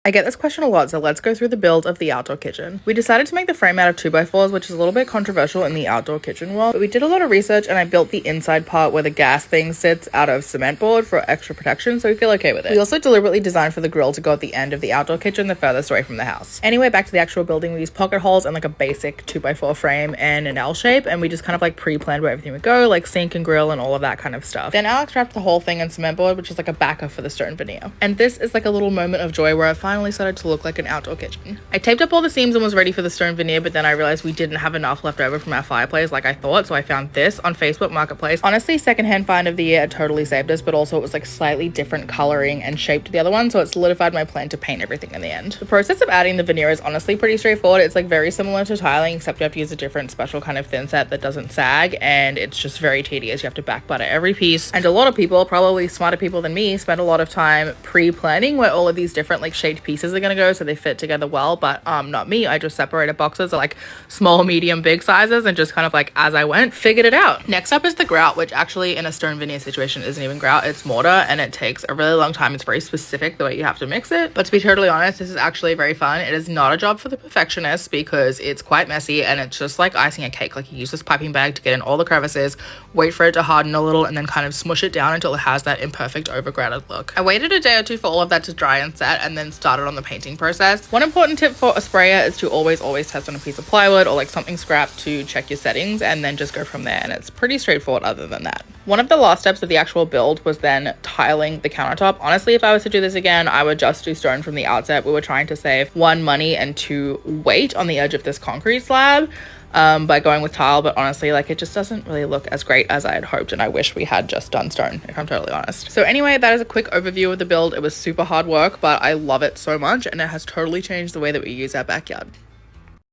I get this question a lot, so let's go through the build of the outdoor kitchen. We decided to make the frame out of 2x4s, which is a little bit controversial in the outdoor kitchen world, but we did a lot of research and I built the inside part where the gas thing sits out of cement board for extra protection, so we feel okay with it. We also deliberately designed for the grill to go at the end of the outdoor kitchen, the furthest away from the house. Anyway, back to the actual building, we used pocket holes and like a basic 2x4 frame and an L shape, and we just kind of like pre-planned where everything would go, like sink and grill and all of that kind of stuff. Then Alex wrapped the whole thing in cement board, which is like a backer for the stone veneer. And this is like a little moment of joy where it finally started to look like an outdoor kitchen. I taped up all the seams and was ready for the stone veneer, but then I realized we didn't have enough left over from our fireplace like I thought, so I found this on Facebook Marketplace. Honestly, secondhand find of the year. It totally saved us, but also it was like slightly different coloring and shape to the other one, so it solidified my plan to paint everything in the end. The process of adding the veneer is honestly pretty straightforward. It's like very similar to tiling, except you have to use a different special kind of thin set that doesn't sag, and it's just very tedious. You have to back butter every piece, and a lot of people, probably smarter people than me, spend a lot of time pre-planning where all of these different like shaped pieces are gonna go so they fit together well, but not me. I just separated boxes of like small, medium, big sizes and just kind of like as I went figured it out. Next up is the grout, which actually in a stone veneer situation isn't even grout, it's mortar, and it takes a really long time. It's very specific the way you have to mix it, but to be totally honest, this is actually very fun. It is not a job for the perfectionist because it's quite messy and it's just like icing a cake. Like you use this piping bag to get in all the crevices, wait for it to harden a little, and then kind of smush it down until it has that imperfect overgrouted look. I waited a day or two for all of that to dry and set and then started on the painting process. One important tip for a sprayer is to always test on a piece of plywood or like something scrapped to check your settings, and then just go from there, and it's pretty straightforward other than that. One of the last steps of the actual build was then tiling the countertop. Honestly, if I was to do this again, I would just do stone from the outset. We were trying to save one, money, and two, weight on the edge of this concrete slab by going with tile, but honestly, like it just doesn't really look as great as I had hoped, and I wish we had just done stone, if I'm totally honest. So anyway, that is a quick overview of the build. It was super hard work, but I love it so much, and it has totally changed the way that we use our backyard.